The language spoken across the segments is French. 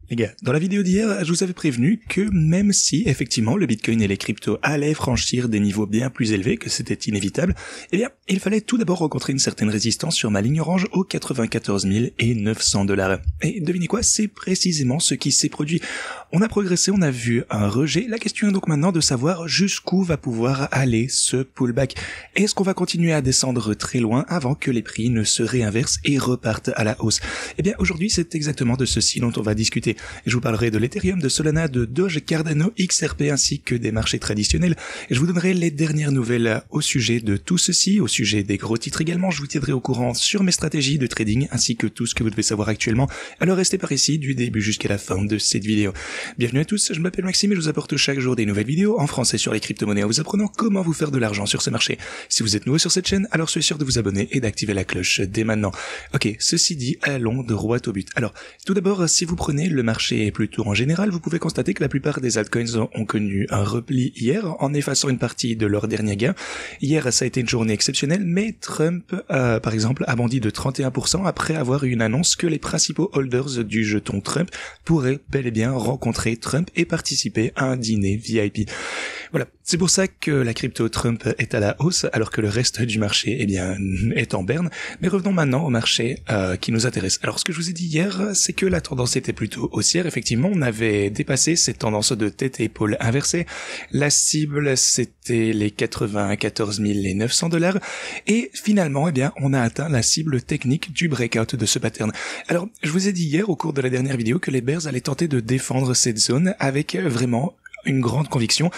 Les gars, dans la vidéo d'hier, je vous avais prévenu que même si, effectivement, le Bitcoin et les cryptos allaient franchir des niveaux bien plus élevés, que c'était inévitable, eh bien, il fallait tout d'abord rencontrer une certaine résistance sur ma ligne orange aux 94 900 $. Et devinez quoi, c'est précisément ce qui s'est produit. On a progressé, on a vu un rejet. La question est donc maintenant de savoir jusqu'où va pouvoir aller ce pullback. Est-ce qu'on va continuer à descendre très loin avant que les prix ne se réinversent et repartent à la hausse? Eh bien, aujourd'hui, c'est exactement de ceci dont on va discuter. Je vous parlerai de l'Ethereum, de Solana, de Doge, Cardano, XRP ainsi que des marchés traditionnels. Et je vous donnerai les dernières nouvelles au sujet de tout ceci, au sujet des gros titres également. Je vous tiendrai au courant sur mes stratégies de trading ainsi que tout ce que vous devez savoir actuellement. Alors restez par ici du début jusqu'à la fin de cette vidéo. Bienvenue à tous, je m'appelle Maxime et je vous apporte chaque jour des nouvelles vidéos en français sur les crypto-monnaies en vous apprenant comment vous faire de l'argent sur ce marché. Si vous êtes nouveau sur cette chaîne, alors soyez sûr de vous abonner et d'activer la cloche dès maintenant. Ok, ceci dit, allons droit au but. Alors, tout d'abord, si vous prenez le marché et plutôt en général, vous pouvez constater que la plupart des altcoins ont connu un repli hier en effaçant une partie de leur dernier gain. Hier, ça a été une journée exceptionnelle, mais Trump, par exemple, a bondi de 31% après avoir eu une annonce que les principaux holders du jeton Trump pourraient bel et bien rencontrer Trump et participer à un dîner VIP. Voilà, c'est pour ça que la crypto Trump est à la hausse alors que le reste du marché, eh bien, est en berne. Mais revenons maintenant au marché qui nous intéresse. Alors, ce que je vous ai dit hier, c'est que la tendance était plutôt haussière. Effectivement, on avait dépassé cette tendance de tête et épaule inversée. La cible, c'était les 94 900 $. Et finalement, eh bien, on a atteint la cible technique du breakout de ce pattern. Alors, je vous ai dit hier au cours de la dernière vidéo que les bears allaient tenter de défendre cette zone avec vraiment une grande conviction,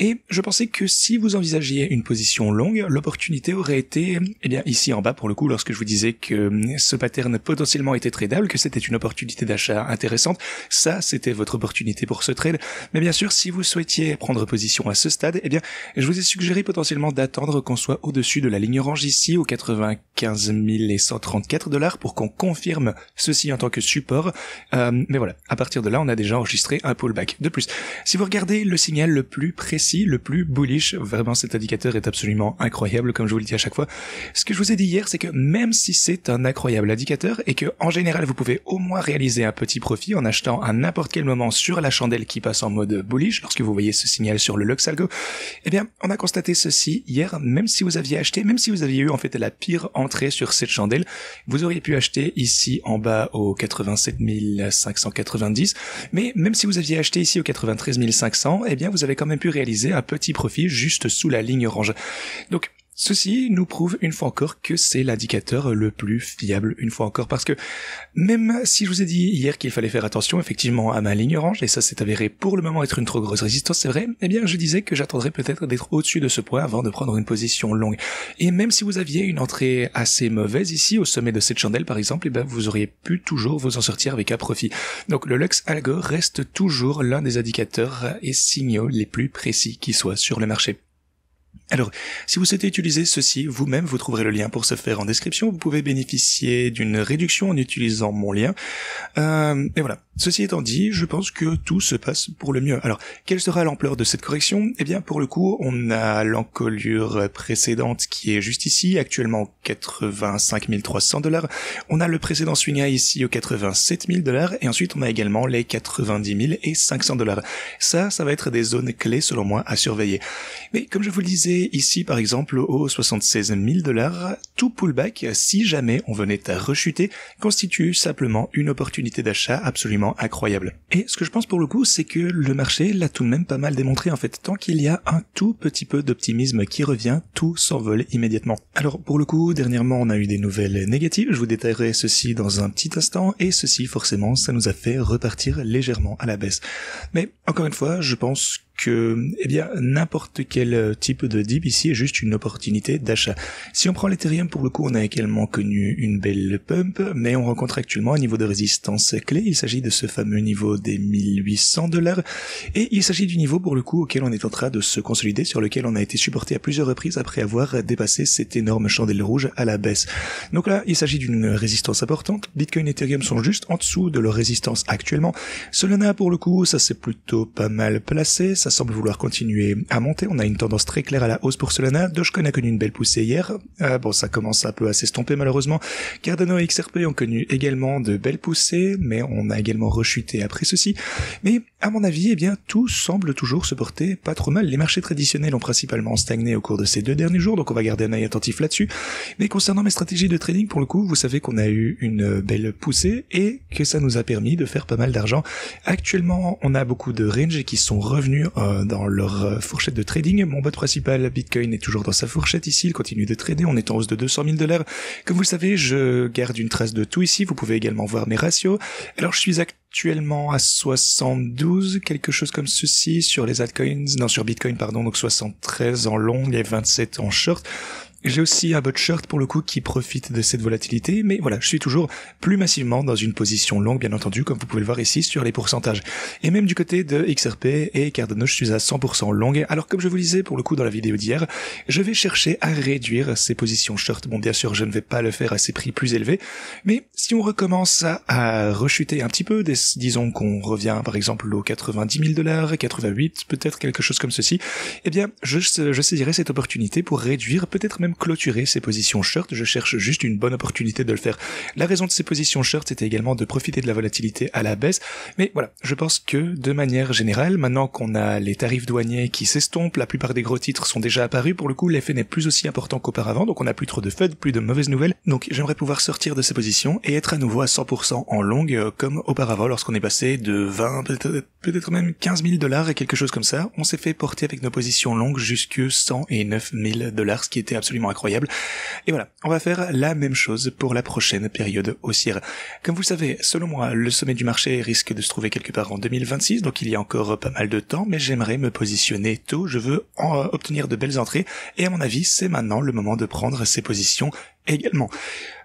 et je pensais que si vous envisagiez une position longue, l'opportunité aurait été, eh bien, ici en bas pour le coup, lorsque je vous disais que ce pattern potentiellement était tradable, que c'était une opportunité d'achat intéressante, ça c'était votre opportunité pour ce trade. Mais bien sûr, si vous souhaitiez prendre position à ce stade, eh bien, je vous ai suggéré potentiellement d'attendre qu'on soit au-dessus de la ligne orange ici, aux 95 134 $ pour qu'on confirme ceci en tant que support. Mais voilà, à partir de là, on a déjà enregistré un pullback. De plus, si vous regardez le signal le plus précis, le plus bullish, vraiment cet indicateur est absolument incroyable comme je vous le dis à chaque fois. Ce que je vous ai dit hier, c'est que même si c'est un incroyable indicateur et que en général vous pouvez au moins réaliser un petit profit en achetant à n'importe quel moment sur la chandelle qui passe en mode bullish, lorsque vous voyez ce signal sur le Lux Algo, eh bien on a constaté ceci hier, même si vous aviez acheté, même si vous aviez eu en fait la pire entrée sur cette chandelle, vous auriez pu acheter ici en bas au 87 590, mais même si vous aviez acheté ici au 93 500, eh bien vous avez quand même pu réaliser un petit profit juste sous la ligne orange. Donc ceci nous prouve une fois encore que c'est l'indicateur le plus fiable, une fois encore, parce que même si je vous ai dit hier qu'il fallait faire attention effectivement à ma ligne orange, et ça s'est avéré pour le moment être une trop grosse résistance, c'est vrai, eh bien je disais que j'attendrais peut-être d'être au-dessus de ce point avant de prendre une position longue. Et même si vous aviez une entrée assez mauvaise ici, au sommet de cette chandelle par exemple, eh bien vous auriez pu toujours vous en sortir avec un profit. Donc le Lux Algo reste toujours l'un des indicateurs et signaux les plus précis qui soient sur le marché. Alors, si vous souhaitez utiliser ceci vous-même, vous trouverez le lien pour ce faire en description. Vous pouvez bénéficier d'une réduction en utilisant mon lien. Et voilà. Ceci étant dit, je pense que tout se passe pour le mieux. Alors, quelle sera l'ampleur de cette correction? Eh bien, pour le coup, on a l'encolure précédente qui est juste ici, actuellement 85 300 $. On a le précédent swing high ici aux 87 000 $, et ensuite on a également les 90 500 $. Ça va être des zones clés selon moi à surveiller. Mais comme je vous le disais ici, par exemple, aux 76 000 $, tout pullback, si jamais on venait à rechuter, constitue simplement une opportunité d'achat absolument incroyable. Et ce que je pense pour le coup, c'est que le marché l'a tout de même pas mal démontré en fait. Tant qu'il y a un tout petit peu d'optimisme qui revient, tout s'envole immédiatement. Alors pour le coup, dernièrement on a eu des nouvelles négatives, je vous détaillerai ceci dans un petit instant, et ceci forcément ça nous a fait repartir légèrement à la baisse. Mais encore une fois, je pense que, eh bien, n'importe quel type de dip ici est juste une opportunité d'achat. Si on prend l'Ethereum, pour le coup, on a également connu une belle pump, mais on rencontre actuellement un niveau de résistance clé. Il s'agit de ce fameux niveau des 1800 $, et il s'agit du niveau, pour le coup, auquel on est en train de se consolider, sur lequel on a été supporté à plusieurs reprises après avoir dépassé cette énorme chandelle rouge à la baisse. Donc là, il s'agit d'une résistance importante. Bitcoin et Ethereum sont juste en dessous de leur résistance actuellement. Solana, pour le coup, ça s'est plutôt pas mal placé, ça ça semble vouloir continuer à monter. On a une tendance très claire à la hausse pour Solana. Dogecoin a connu une belle poussée hier. Bon, ça commence un peu à s'estomper malheureusement. Cardano et XRP ont connu également de belles poussées, mais on a également rechuté après ceci. Mais à mon avis, eh bien, tout semble toujours se porter pas trop mal. Les marchés traditionnels ont principalement stagné au cours de ces 2 derniers jours, donc on va garder un œil attentif là-dessus. Mais concernant mes stratégies de trading, pour le coup, vous savez qu'on a eu une belle poussée et que ça nous a permis de faire pas mal d'argent. Actuellement, on a beaucoup de range qui sont revenus dans leur fourchette de trading. Mon bot principal, Bitcoin, est toujours dans sa fourchette ici. Il continue de trader. On est en hausse de $200,000. Comme vous le savez, je garde une trace de tout ici. Vous pouvez également voir mes ratios. Alors, je suis actuellement à 72, quelque chose comme ceci sur les altcoins, non, sur Bitcoin, pardon, donc 73 en long et 27 en short. J'ai aussi un bot short pour le coup qui profite de cette volatilité, mais voilà, je suis toujours plus massivement dans une position longue, bien entendu, comme vous pouvez le voir ici sur les pourcentages. Et même du côté de XRP et Cardano, je suis à 100% longue. Alors comme je vous le disais pour le coup dans la vidéo d'hier, je vais chercher à réduire ces positions short. Bon, bien sûr, je ne vais pas le faire à ces prix plus élevés, mais si on recommence à rechuter un petit peu, disons qu'on revient par exemple aux $90,000, 88, peut-être quelque chose comme ceci, eh bien, je saisirai cette opportunité pour réduire, peut-être même clôturer ces positions short. Je cherche juste une bonne opportunité de le faire. La raison de ces positions short, c'était également de profiter de la volatilité à la baisse. Mais voilà, je pense que de manière générale, maintenant qu'on a les tarifs douaniers qui s'estompent, la plupart des gros titres sont déjà apparus. Pour le coup, l'effet n'est plus aussi important qu'auparavant, donc on n'a plus trop de FUD, plus de mauvaises nouvelles. Donc j'aimerais pouvoir sortir de ces positions et être à nouveau à 100% en longue, comme auparavant lorsqu'on est passé de 20, peut-être même $15,000 et quelque chose comme ça. On s'est fait porter avec nos positions longues jusque $109,000, ce qui était absolument incroyable. Et voilà, on va faire la même chose pour la prochaine période haussière. Comme vous le savez, selon moi, le sommet du marché risque de se trouver quelque part en 2026, donc il y a encore pas mal de temps, mais j'aimerais me positionner tôt, je veux obtenir de belles entrées, et à mon avis, c'est maintenant le moment de prendre ces positions également.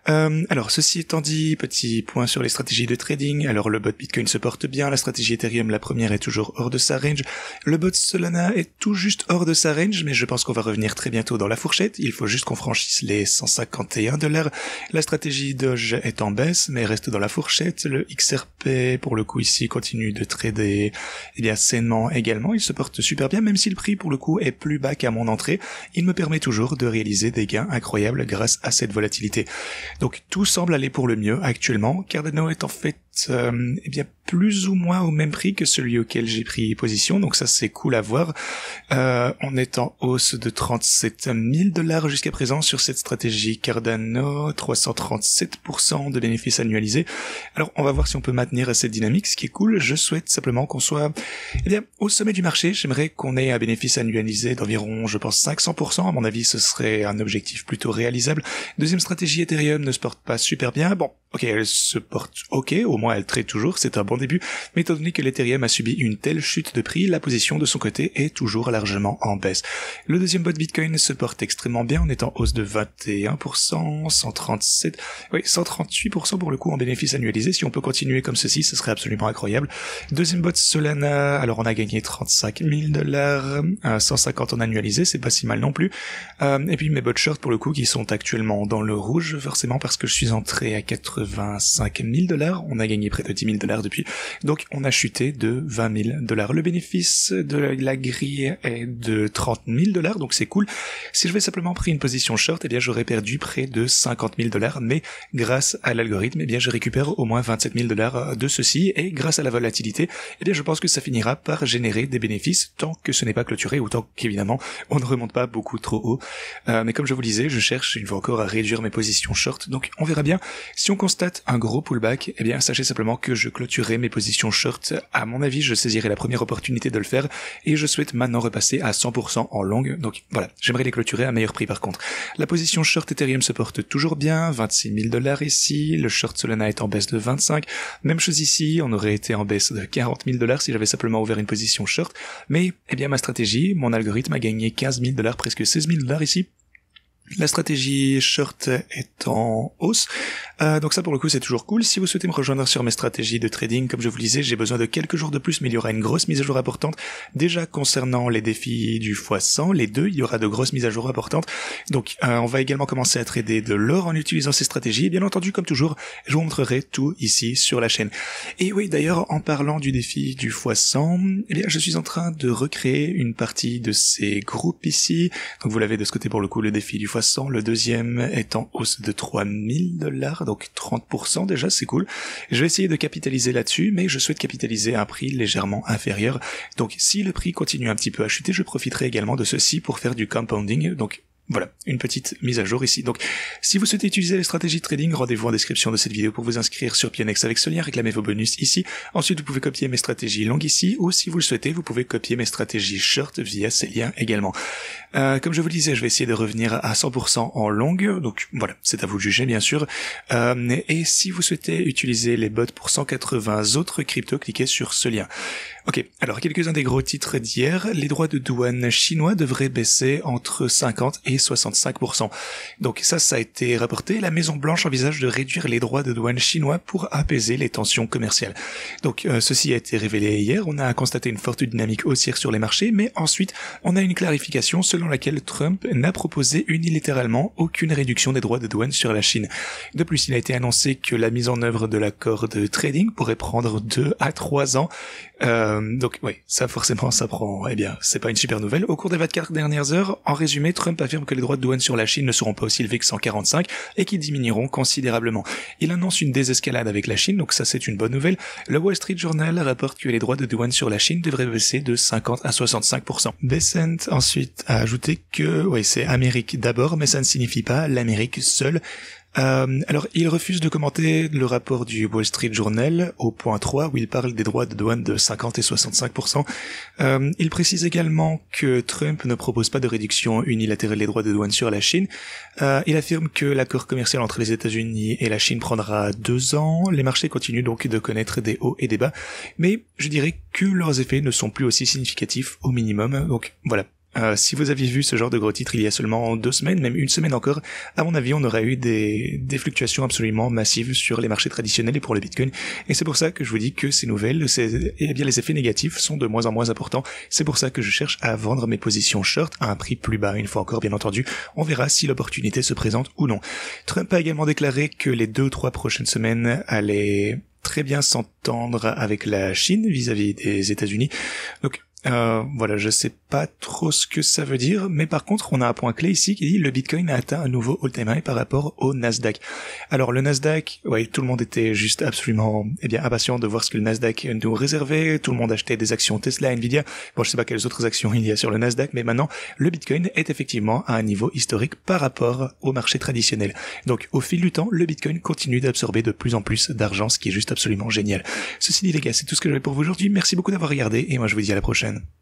Alors, ceci étant dit, petit point sur les stratégies de trading. Alors, le bot Bitcoin se porte bien, la stratégie Ethereum, la première, est toujours hors de sa range. Le bot Solana est tout juste hors de sa range, mais je pense qu'on va revenir très bientôt dans la fourchette. Il faut juste qu'on franchisse les $151. La stratégie Doge est en baisse, mais reste dans la fourchette. Le XRP, pour le coup, ici, continue de trader, eh bien, sainement également. Il se porte super bien, même si le prix, pour le coup, est plus bas qu'à mon entrée. Il me permet toujours de réaliser des gains incroyables grâce à cette volatilité. Donc tout semble aller pour le mieux actuellement. Cardano est en fait eh bien plus ou moins au même prix que celui auquel j'ai pris position, donc ça c'est cool à voir. On est en hausse de $37,000 jusqu'à présent sur cette stratégie Cardano, 337% de bénéfices annualisés. Alors on va voir si on peut maintenir cette dynamique, ce qui est cool. Je souhaite simplement qu'on soit eh bien au sommet du marché. J'aimerais qu'on ait un bénéfice annualisé d'environ, je pense, 500%. À mon avis, ce serait un objectif plutôt réalisable. Deuxième stratégie, Ethereum ne se porte pas super bien. Bon, ok, elle se porte ok, au moins elle trade toujours, c'est un bon début, mais étant donné que l'Ethereum a subi une telle chute de prix, la position de son côté est toujours largement en baisse. Le deuxième bot Bitcoin se porte extrêmement bien, on est en hausse de 21%, 138% pour le coup en bénéfice annualisé. Si on peut continuer comme ceci, ce serait absolument incroyable. Deuxième bot Solana, alors on a gagné $35,000, 150 en annualisé, c'est pas si mal non plus. Et puis mes bots short pour le coup qui sont actuellement dans le rouge, forcément parce que je suis entré à $85,000, on a gagné près de $10,000 depuis, donc on a chuté de $20,000. Le bénéfice de la grille est de $30,000, donc c'est cool. Si je vais simplement pris une position short, eh bien j'aurais perdu près de $50,000, mais grâce à l'algorithme, eh bien je récupère au moins $27,000 de ceci, et grâce à la volatilité, eh bien je pense que ça finira par générer des bénéfices tant que ce n'est pas clôturé, ou tant qu'évidemment on ne remonte pas beaucoup trop haut. Mais comme je vous le disais, je cherche une fois encore à réduire mes positions short, donc on verra bien. Si on constate un gros pullback, eh bien sachez simplement que je clôturerai mes positions short. À mon avis, je saisirai la première opportunité de le faire, et je souhaite maintenant repasser à 100% en longue, donc voilà, j'aimerais les clôturer à meilleur prix par contre. La position short Ethereum se porte toujours bien, $26,000 ici, le short Solana est en baisse de 25, même chose ici, on aurait été en baisse de $40,000 si j'avais simplement ouvert une position short, mais eh bien ma stratégie, mon algorithme a gagné $15,000, presque $16,000 ici. La stratégie short est en hausse, donc ça pour le coup c'est toujours cool. Si vous souhaitez me rejoindre sur mes stratégies de trading, comme je vous le disais, j'ai besoin de quelques jours de plus, mais il y aura une grosse mise à jour importante. Déjà concernant les défis du x100, les deux, il y aura de grosses mises à jour importantes. Donc on va également commencer à trader de l'or en utilisant ces stratégies. Et bien entendu, comme toujours, je vous montrerai tout ici sur la chaîne. Et oui, d'ailleurs, en parlant du défi du x100, eh bien je suis en train de recréer une partie de ces groupes ici. Donc vous l'avez de ce côté pour le coup, le défi du x100. Le deuxième est en hausse de $3000, donc 30% déjà, c'est cool. Je vais essayer de capitaliser là-dessus, mais je souhaite capitaliser à un prix légèrement inférieur. Donc si le prix continue un petit peu à chuter, je profiterai également de ceci pour faire du compounding. Donc voilà, une petite mise à jour ici. Donc, si vous souhaitez utiliser les stratégies de trading, rendez-vous en description de cette vidéo pour vous inscrire sur Pionex avec ce lien, réclamer vos bonus ici. Ensuite, vous pouvez copier mes stratégies longues ici, ou si vous le souhaitez, vous pouvez copier mes stratégies short via ces liens également. Comme je vous le disais, je vais essayer de revenir à 100% en longue, donc voilà, c'est à vous de juger bien sûr. Et si vous souhaitez utiliser les bots pour 180 autres cryptos, cliquez sur ce lien. Ok, alors quelques-uns des gros titres d'hier. Les droits de douane chinois devraient baisser entre 50 et 65%. Donc ça a été rapporté. La Maison Blanche envisage de réduire les droits de douane chinois pour apaiser les tensions commerciales. Donc ceci a été révélé hier. On a constaté une forte dynamique haussière sur les marchés, mais ensuite on a une clarification selon laquelle Trump n'a proposé unilatéralement aucune réduction des droits de douane sur la Chine. De plus, il a été annoncé que la mise en œuvre de l'accord de trading pourrait prendre 2 à 3 ans. Donc oui, ça forcément ça prend, eh bien, c'est pas une super nouvelle. Au cours des 24 dernières heures, en résumé, Trump affirme que les droits de douane sur la Chine ne seront pas aussi élevés que 145 et qu'ils diminueront considérablement. Il annonce une désescalade avec la Chine, donc ça c'est une bonne nouvelle. Le Wall Street Journal rapporte que les droits de douane sur la Chine devraient baisser de 50 à 65%. Besant ensuite a ajouté que, oui, c'est Amérique d'abord, mais ça ne signifie pas l'Amérique seule. Alors, il refuse de commenter le rapport du Wall Street Journal au point 3 où il parle des droits de douane de 50 et 65%. Il précise également que Trump ne propose pas de réduction unilatérale des droits de douane sur la Chine. Il affirme que l'accord commercial entre les États-Unis et la Chine prendra 2 ans. Les marchés continuent donc de connaître des hauts et des bas, mais je dirais que leurs effets ne sont plus aussi significatifs au minimum. Donc voilà. Si vous aviez vu ce genre de gros titres il y a seulement 2 semaines, même 1 semaine encore, à mon avis, on aurait eu des fluctuations absolument massives sur les marchés traditionnels et pour le Bitcoin. Et c'est pour ça que je vous dis que ces nouvelles, eh bien, les effets négatifs sont de moins en moins importants. C'est pour ça que je cherche à vendre mes positions short à un prix plus bas. Une fois encore, bien entendu, on verra si l'opportunité se présente ou non. Trump a également déclaré que les 2 ou 3 prochaines semaines allaient très bien s'entendre avec la Chine vis-à-vis des États-Unis. Donc, voilà, je sais pas trop ce que ça veut dire, mais par contre, on a un point clé ici qui dit le Bitcoin a atteint un nouveau all-time high par rapport au Nasdaq. Alors le Nasdaq, ouais, tout le monde était juste absolument, eh bien, impatient de voir ce que le Nasdaq nous réservait. Tout le monde achetait des actions Tesla, Nvidia. Bon, je sais pas quelles autres actions il y a sur le Nasdaq, mais maintenant, le Bitcoin est effectivement à un niveau historique par rapport au marché traditionnel. Donc, au fil du temps, le Bitcoin continue d'absorber de plus en plus d'argent, ce qui est juste absolument génial. Ceci dit, les gars, c'est tout ce que j'avais pour vous aujourd'hui. Merci beaucoup d'avoir regardé, et moi je vous dis à la prochaine.